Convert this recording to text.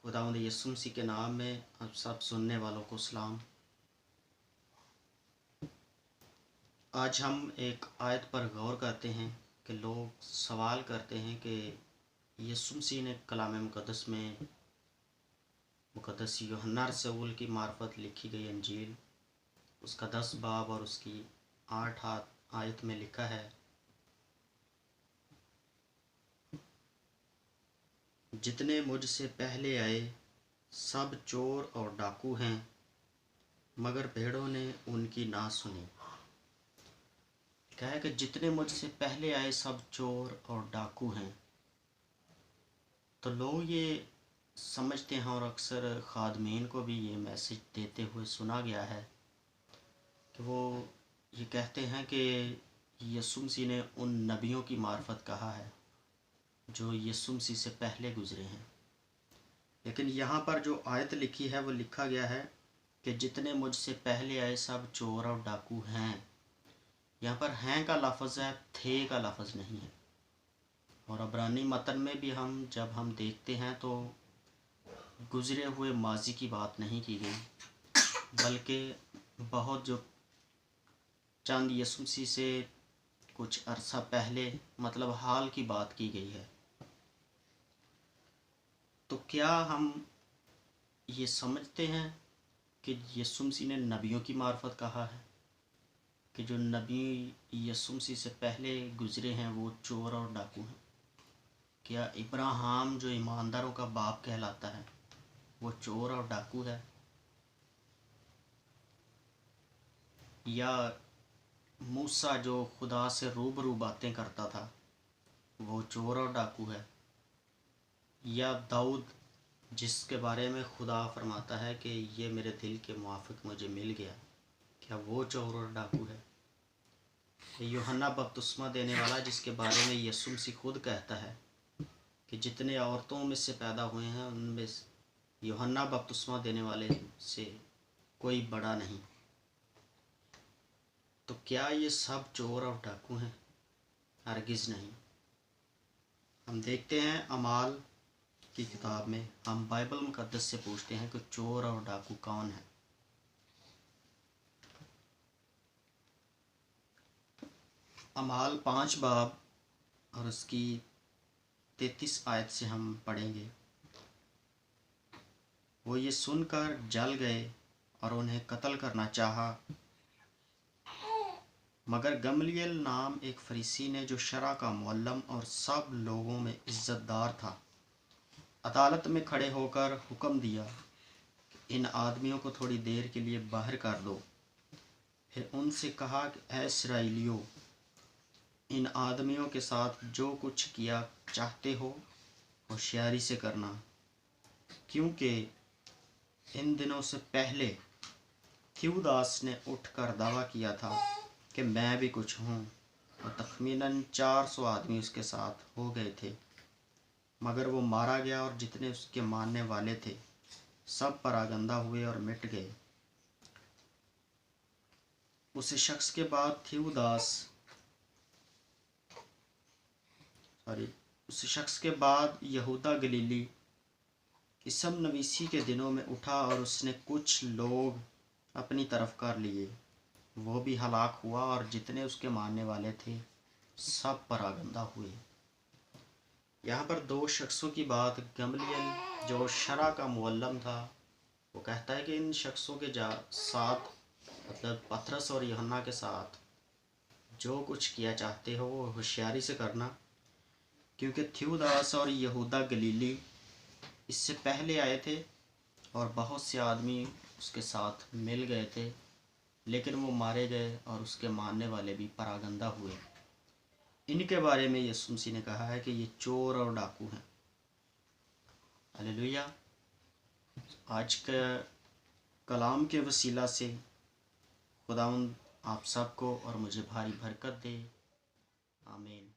खुदावंद यीशु मसीह के नाम में आप सब सुनने वालों को सलाम। आज हम एक आयत पर गौर करते हैं कि लोग सवाल करते हैं कि यीशु मसीह ने कलाम मुक़द्दस में मुक़द्दस यूहन्ना रसूल की मार्फत लिखी गई अंजील उसका 10 बाब और उसकी 8 आयत में लिखा है, जितने मुझसे पहले आए सब चोर और डाकू हैं, मगर भेड़ों ने उनकी ना सुनी। कहा है कि जितने मुझसे पहले आए सब चोर और डाकू हैं। तो लोग ये समझते हैं और अक्सर खादमीन को भी ये मैसेज देते हुए सुना गया है कि वो ये कहते हैं कि यीशु मसीह ने उन नबियों की मार्फत कहा है जो यीशु मसीह से पहले गुजरे हैं। लेकिन यहाँ पर जो आयत लिखी है वो लिखा गया है कि जितने मुझसे पहले आए सब चोर और डाकू हैं। यहाँ पर हैं का लफ्ज़ है, थे का लफ्ज़ नहीं है। और अब्रानी मतन में भी जब हम देखते हैं तो गुजरे हुए माजी की बात नहीं की गई, बल्कि बहुत जो चंद यीशु मसीह से कुछ अरसा पहले मतलब हाल की बात की गई है। तो क्या हम ये समझते हैं कि यीशु मसीह ने नबियों की मार्फत कहा है कि जो नबी यीशु मसीह से पहले गुजरे हैं वो चोर और डाकू हैं? क्या इब्राहिम जो ईमानदारों का बाप कहलाता है वो चोर और डाकू है? या मूसा जो खुदा से रूबरू बातें करता था वो चोर और डाकू है? या दाऊद जिसके बारे में खुदा फरमाता है कि ये मेरे दिल के मुआफिक मुझे मिल गया, क्या वो चोर और डाकू है? यूहन्ना बपतिस्मा देने वाला जिसके बारे में यीशु मसीह खुद कहता है कि जितने औरतों में से पैदा हुए हैं उनमें यूहन्ना बपतिस्मा देने वाले से कोई बड़ा नहीं। तो क्या ये सब चोर और डाकू हैं? हरगिज़ नहीं। हम देखते हैं अमाल की किताब में, हम बाइबल मुक़द्दस से पूछते हैं कि चोर और डाकू कौन है। अमाल 5 बाब और उसकी 33 आयत से हम पढ़ेंगे। वो ये सुनकर जल गए और उन्हें कत्ल करना चाहा, मगर गमलीएल नाम एक फरीसी ने जो शरा का मुअल्लम और सब लोगों में इज़्ज़तदार था, अदालत में खड़े होकर हुक्म दिया, इन आदमियों को थोड़ी देर के लिए बाहर कर दो। फिर उनसे कहा कि ऐ इस्राएलियों, इन आदमियों के साथ जो कुछ किया चाहते हो होशियारी से करना, क्योंकि इन दिनों से पहले थियूदास ने उठकर दावा किया था कि मैं भी कुछ हूँ, और तखमीनन 400 आदमी उसके साथ हो गए थे, मगर वो मारा गया और जितने उसके मानने वाले थे सब परागंदा हुए और मिट गए। उस शख्स के बाद उस शख्स के बाद यहूदा गलीली इसम नवीसी के दिनों में उठा और उसने कुछ लोग अपनी तरफ कर लिए। वो भी हलाक हुआ और जितने उसके मानने वाले थे सब परागंदा हुए। यहाँ पर 2 शख्सों की बात, गमलीएल जो शरा का मुअल्लम था, वो कहता है कि इन शख्सों के साथ मतलब पतरस और यूहन्ना के साथ जो कुछ किया चाहते हो वो होशियारी से करना, क्योंकि थियूदास और यहूदा गलीली इससे पहले आए थे और बहुत से आदमी उसके साथ मिल गए थे, लेकिन वो मारे गए और उसके मानने वाले भी परागंदा हुए। इनके बारे में यीशु मसीह ने कहा है कि ये चोर और डाकू हैं। हालेलुया। आज के कलाम के वसीला से खुदावंद आप सबको और मुझे भारी बरकत दे। आमीन।